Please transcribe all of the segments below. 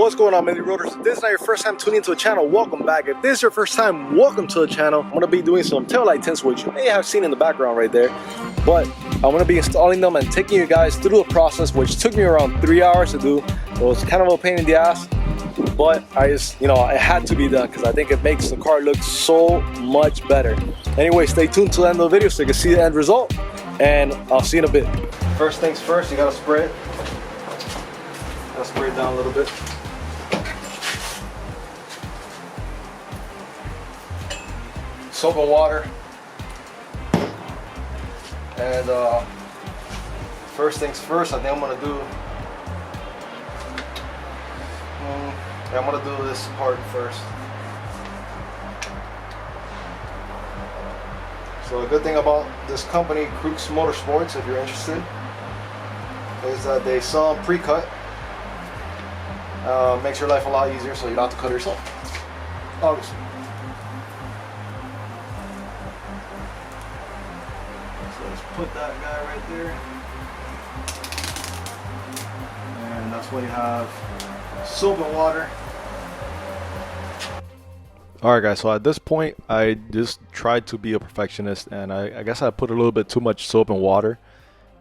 What's going on, Mini Roaders? If this is not your first time tuning into the channel, welcome back. If this is your first time, welcome to the channel. I'm going to be doing some taillight tints, which you may have seen in the background right there. But I'm going to be installing them and taking you guys through the process, which took me around 3 hours to do. It was kind of a pain in the ass, but I just, it had to be done because I think it makes the car look so much better. Anyway, stay tuned to the end of the video so you can see the end result, and I'll see you in a bit. First things first, you got to spray it. Got to spray it down a little bit. Soap and water, and first things first, I think I'm gonna do this part first. So a good thing about this company, Crux Motorsports, if you're interested, is that they sell them pre-cut. Makes your life a lot easier, so you don't have to cut it yourself, obviously. Let's put that guy right there, and that's when you have soap and water. Alright guys, so at this point I just tried to be a perfectionist, and I guess I put a little bit too much soap and water,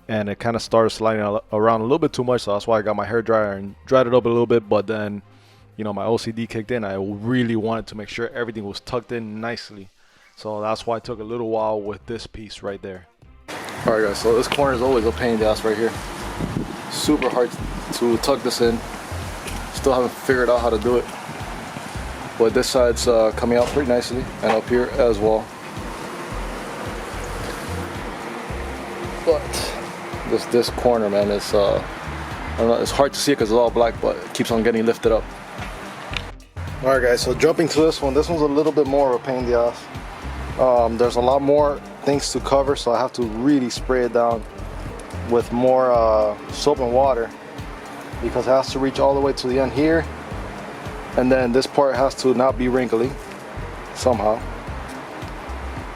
and it kind of started sliding around a little bit too much, so that's why I got my hair dryer and dried it up a little bit. But then, my OCD kicked in. I really wanted to make sure everything was tucked in nicely, so that's why it took a little while with this piece right there. Alright guys, so this corner is always a pain in the ass right here. Super hard to tuck this in. Still haven't figured out how to do it. But this side's coming out pretty nicely, and up here as well. But this corner, man, is I don't know, it's hard to see it because it's all black, but it keeps on getting lifted up. Alright guys, so jumping to this one's a little bit more of a pain in the ass. There's a lot more things to cover, so I have to really spray it down with more soap and water, because it has to reach all the way to the end here, and then this part has to not be wrinkly somehow.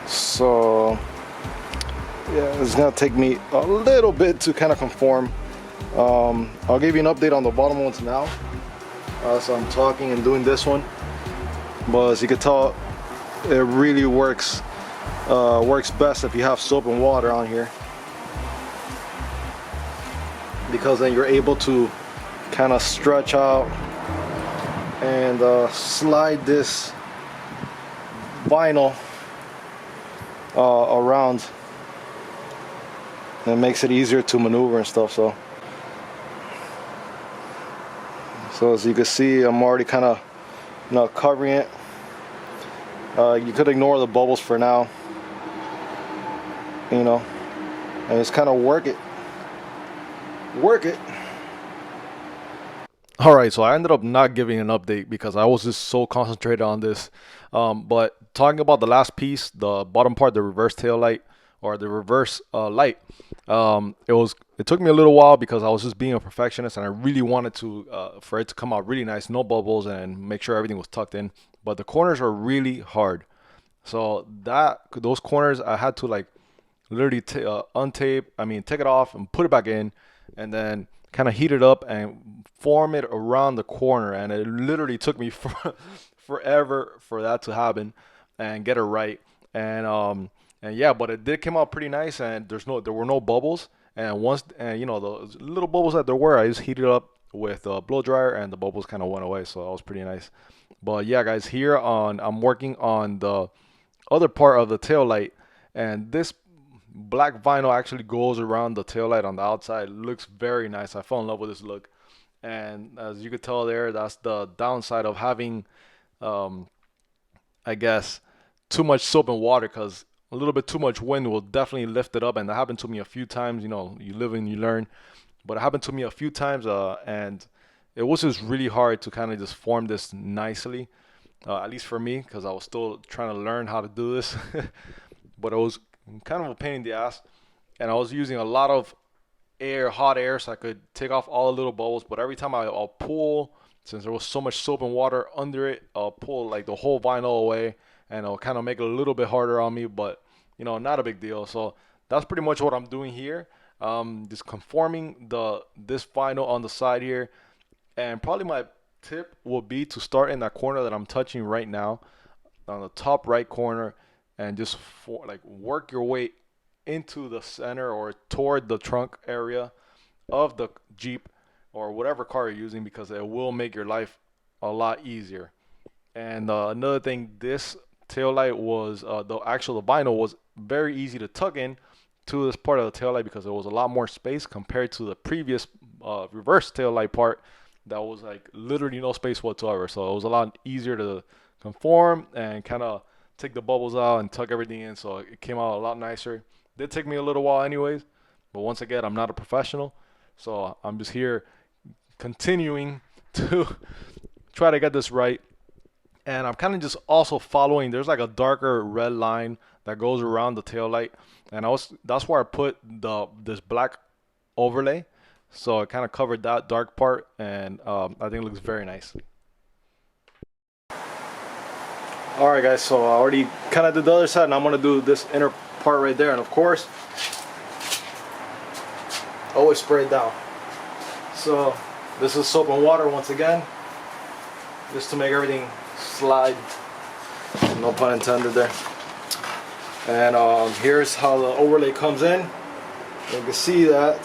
So yeah, it's gonna take me a little bit to kind of conform. I'll give you an update on the bottom ones now, so I'm talking and doing this one, but as you can tell, it really works best if you have soap and water on here, because then you're able to kind of stretch out and slide this vinyl around, and it makes it easier to maneuver and stuff. So as you can see, I'm already kind of covering it. You could ignore the bubbles for now, and just kind of work it. Alright, so I ended up not giving an update because I was just so concentrated on this. But talking about the last piece, the bottom part, the reverse tail light, or the reverse light, it took me a little while because I was just being a perfectionist, and I really wanted to for it to come out really nice, no bubbles, and make sure everything was tucked in. But the corners are really hard, so those corners I had to literally take it off and put it back in, and then kind of heat it up and form it around the corner. And it literally took me forever for that to happen and get it right. And yeah, but it did come out pretty nice, and there were no bubbles. And the little bubbles that there were, I just heated up with a blow dryer, and the bubbles kind of went away, so that was pretty nice. But yeah guys, here I'm working on the other part of the tail light, and this black vinyl actually goes around the tail light on the outside. It looks very nice. I fell in love with this look, and as you could tell there, that's the downside of having I guess too much soap and water, because a little bit too much wind will definitely lift it up, and that happened to me a few times. You live and you learn, but it happened to me a few times, and it was just really hard to kind of just form this nicely, at least for me, because I was still trying to learn how to do this. But it was kind of a pain in the ass, and I was using a lot of hot air, so I could take off all the little bubbles. But every time I'll pull, since there was so much soap and water under it, I'll pull the whole vinyl away, and it'll kind of make it a little bit harder on me, but not a big deal. So that's pretty much what I'm doing here. Just conforming this vinyl on the side here, and probably my tip would be to start in that corner that I'm touching right now, on the top right corner, and just work your way into the center or toward the trunk area of the Jeep or whatever car you're using, because it will make your life a lot easier. And another thing, this tail light was the vinyl was very easy to tuck in to this part of the tail light, because there was a lot more space compared to the previous reverse tail light part that was like literally no space whatsoever. So it was a lot easier to conform and kind of take the bubbles out and tuck everything in, so it came out a lot nicer. Did take me a little while anyways, but once again, I'm not a professional, so I'm just here continuing to try to get this right. And I'm kind of just also following, there's like a darker red line that goes around the tail light, and that's where I put this black overlay, so it kind of covered that dark part, and I think it looks very nice. Alright guys, so I already kind of did the other side, and I'm going to do this inner part right there. And of course, always spray it down. So this is soap and water once again, just to make everything slide, no pun intended there. And here's how the overlay comes in. You can see that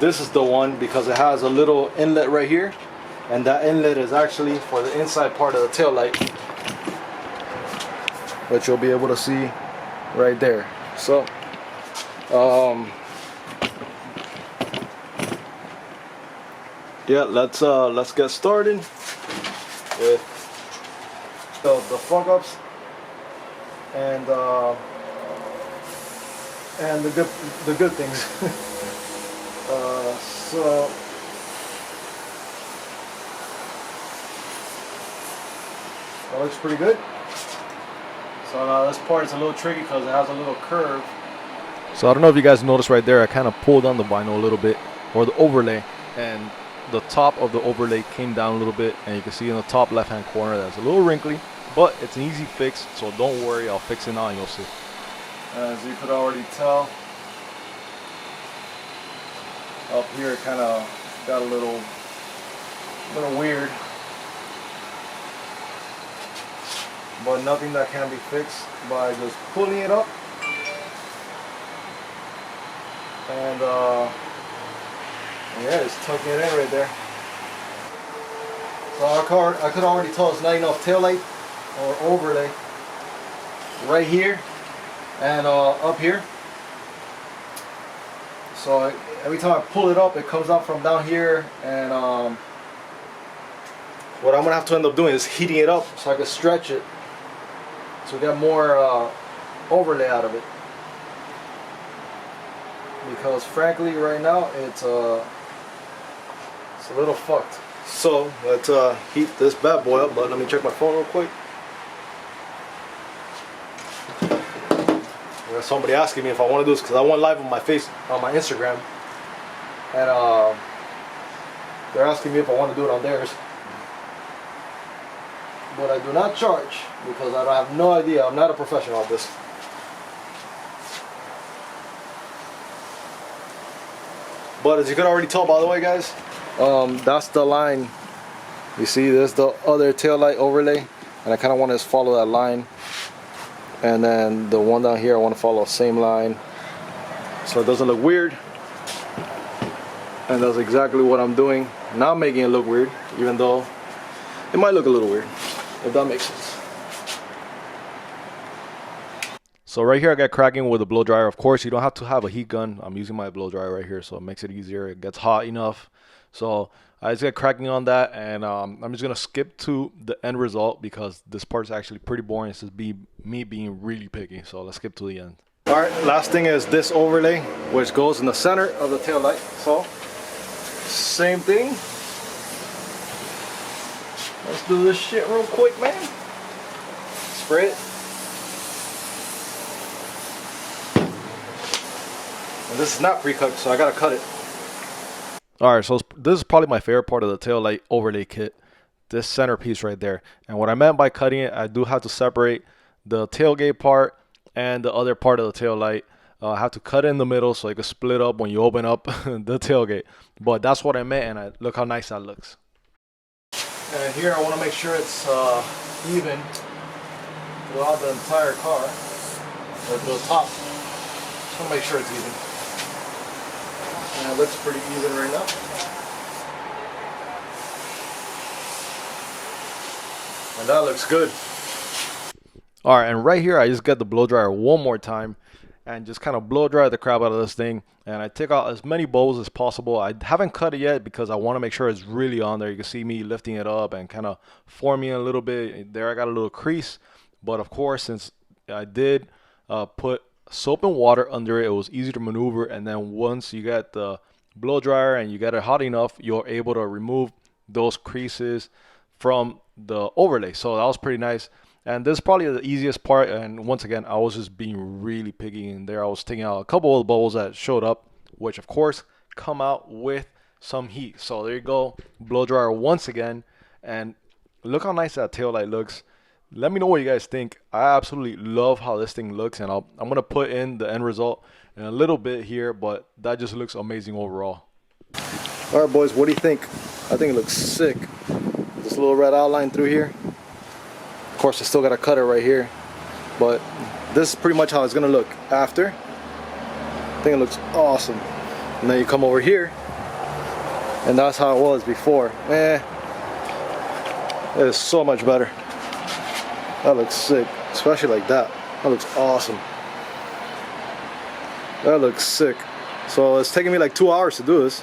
this is the one, because it has a little inlet right here, and that inlet is actually for the inside part of the tail light, which you'll be able to see right there. So yeah, let's get started with the fuck ups and the good things. So that looks pretty good. So now this part is a little tricky because it has a little curve. So I don't know if you guys noticed right there, I kind of pulled on the vinyl a little bit, or the overlay, and the top of the overlay came down a little bit, and you can see in the top left hand corner that's a little wrinkly, but it's an easy fix, so don't worry, I'll fix it now and you'll see. As you could already tell, up here it kind of got a little weird, but nothing that can be fixed by just pulling it up. And yeah, just tucking it in right there. So I could already tell it's not enough taillight or overlay right here and up here. So every time I pull it up, it comes out from down here, and what I'm gonna have to end up doing is heating it up so I can stretch it to get more overlay out of it. Because frankly, right now it's a little fucked. So let's heat this bad boy up. But let me check my phone real quick. There's somebody asking me if I want to do this because I went live on my Instagram, and they're asking me if I want to do it on theirs. But I do not charge because I have no idea. I'm not a professional at this. But as you could already tell, by the way, guys, that's the line. You see, there's the other tail light overlay, and I kind of want to just follow that line. And then the one down here, I want to follow the same line, so it doesn't look weird. And that's exactly what I'm doing. Not making it look weird, even though it might look a little weird, if that makes sense. So right here I got cracking with a blow dryer. Of course, you don't have to have a heat gun. I'm using my blow dryer right here, so it makes it easier. It gets hot enough. So I just got cracking on that, and I'm just gonna skip to the end result because this part's actually pretty boring. It's just me being really picky. So let's skip to the end. All right, last thing is this overlay, which goes in the center of the tail light. So same thing. Let's do this shit real quick, man. Spray it. And this is not pre-cut, so I gotta cut it. Alright, so this is probably my favorite part of the tail light overlay kit. This centerpiece right there. And what I meant by cutting it, I do have to separate the tailgate part and the other part of the tail light. I have to cut it in the middle so it can split up when you open up the tailgate. But that's what I meant, and look how nice that looks. And here I want to make sure it's even throughout the entire car, or the top. Just want to make sure it's even. And it looks pretty even right now. And that looks good. Alright, and right here I just get the blow dryer one more time and just kind of blow dry the crap out of this thing. And I take out as many bubbles as possible. I haven't cut it yet because I want to make sure it's really on there. You can see me lifting it up and kind of forming a little bit. There I got a little crease. But of course, since I did put soap and water under it, it was easy to maneuver. And then once you get the blow dryer and you get it hot enough, you're able to remove those creases from the overlay. So that was pretty nice. And this is probably the easiest part. And once again, I was just being really picky in there. I was taking out a couple of the bubbles that showed up, which of course come out with some heat. So there you go, blow dryer once again. And look how nice that tail light looks. Let me know what you guys think. I absolutely love how this thing looks, and I'm going to put in the end result in a little bit here, but that just looks amazing overall. All right, boys, what do you think? I think it looks sick. This little red outline through here. Of course, I still got to cut it right here, but this is pretty much how it's going to look after. I think it looks awesome. And then you come over here, and that's how it was before. It is so much better. That looks sick, especially like that. That looks awesome. That looks sick. So it's taking me like 2 hours to do this,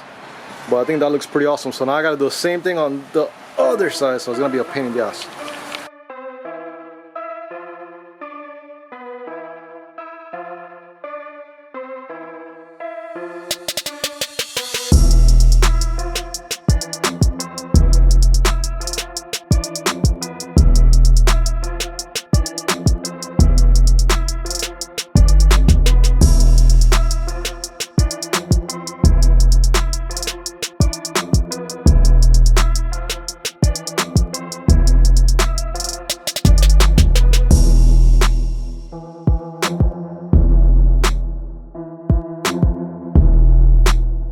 but I think that looks pretty awesome. So now I got to do the same thing on the other side, so it's going to be a pain in the ass.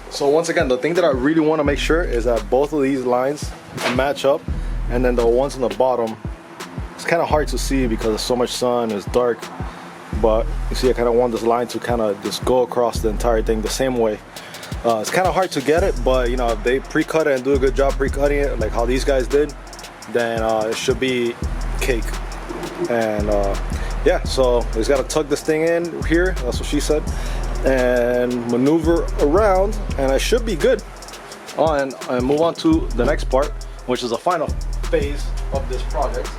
So once again, the thing that I really want to make sure is that both of these lines match up, and then the ones on the bottom, it's kind of hard to see because there's so much sun, it's dark, but you see I kind of want this line to kind of just go across the entire thing the same way. It's kind of hard to get it, but you know, if they pre-cut it and do a good job pre-cutting it like how these guys did, then it should be cake. And yeah, so we just got to tuck this thing in here, that's what she said, and maneuver around, and I should be good. And move on to the next part, which is the final phase of this project.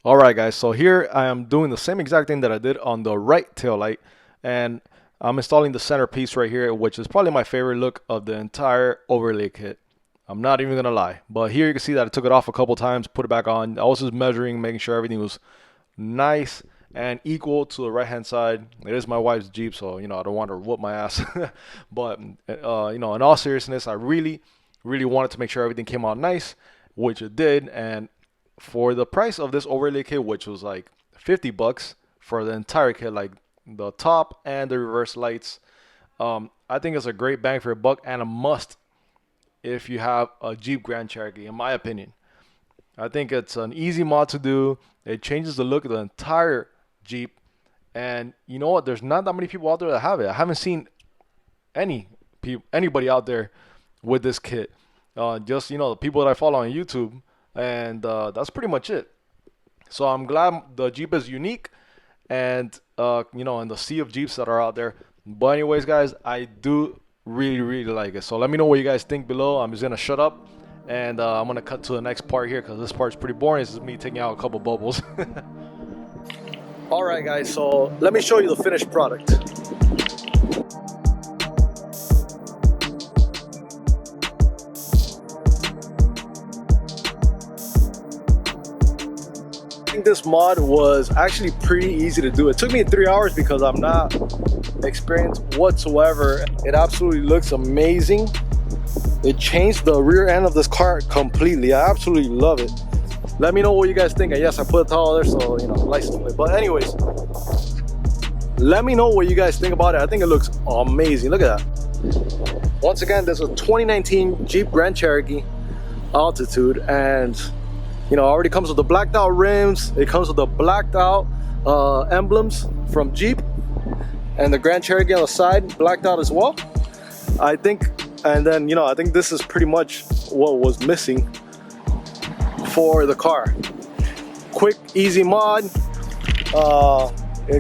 Alright guys, so here I am doing the same exact thing that I did on the right tail light, and I'm installing the centerpiece right here, which is probably my favorite look of the entire overlay kit. I'm not even gonna lie, but here you can see that I took it off a couple times, put it back on. I was just measuring, making sure everything was nice and equal to the right hand side. It is my wife's Jeep, so you know I don't want her to whoop my ass. But you know, in all seriousness, I really wanted to make sure everything came out nice, which it did. And for the price of this overlay kit, which was like $50 for the entire kit, like the top and the reverse lights, I think it's a great bang for your buck and a must if you have a Jeep Grand Cherokee, in my opinion. I think it's an easy mod to do. It changes the look of the entire Jeep, and you know what, there's not that many people out there that have it. I haven't seen anybody out there with this kit. Just, you know, the people that I follow on YouTube. And that's pretty much it. So I'm glad the Jeep is unique, and you know, in the sea of Jeeps that are out there. But anyways guys, I do really like it. So let me know what you guys think below. I'm just gonna shut up, and I'm gonna cut to the next part here because this part's pretty boring. This is me taking out a couple bubbles. Alright guys, so let me show you the finished product. This mod was actually pretty easy to do. It took me 3 hours because I'm not experienced whatsoever. It absolutely looks amazing. It changed the rear end of this car completely. I absolutely love it. Let me know what you guys think. And yes, I put a towel there, so you know, license plate. But anyways, let me know what you guys think about it. I think it looks amazing. Look at that. Once again, this is a 2019 Jeep Grand Cherokee Altitude, and you know, it already comes with the blacked out rims. It comes with the blacked out emblems from Jeep, and the Grand Cherokee on the side blacked out as well, I think. And then, you know, I think this is pretty much what was missing for the car. Quick, easy mod.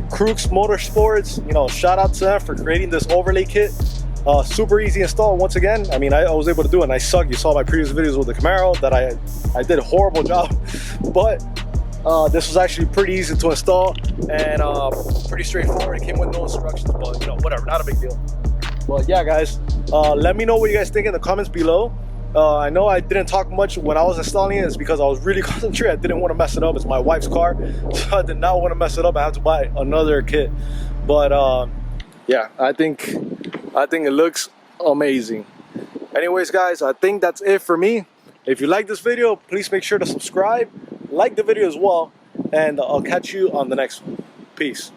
Crooks Motorsports, you know, shout out to them for creating this overlay kit. Super easy install. Once again, I mean, I was able to do it, and I suck. You saw my previous videos with the Camaro that I did a horrible job, but this was actually pretty easy to install and pretty straightforward. It came with no instructions, but you know, whatever, not a big deal. But yeah, guys, let me know what you guys think in the comments below. I know I didn't talk much when I was installing it. It's because I was really concentrated. I didn't want to mess it up. It's my wife's car, so I did not want to mess it up. I have to buy another kit. But yeah, I think it looks amazing. Anyways, guys, I think that's it for me. If you like this video, please make sure to subscribe, like the video as well, and I'll catch you on the next one. Peace.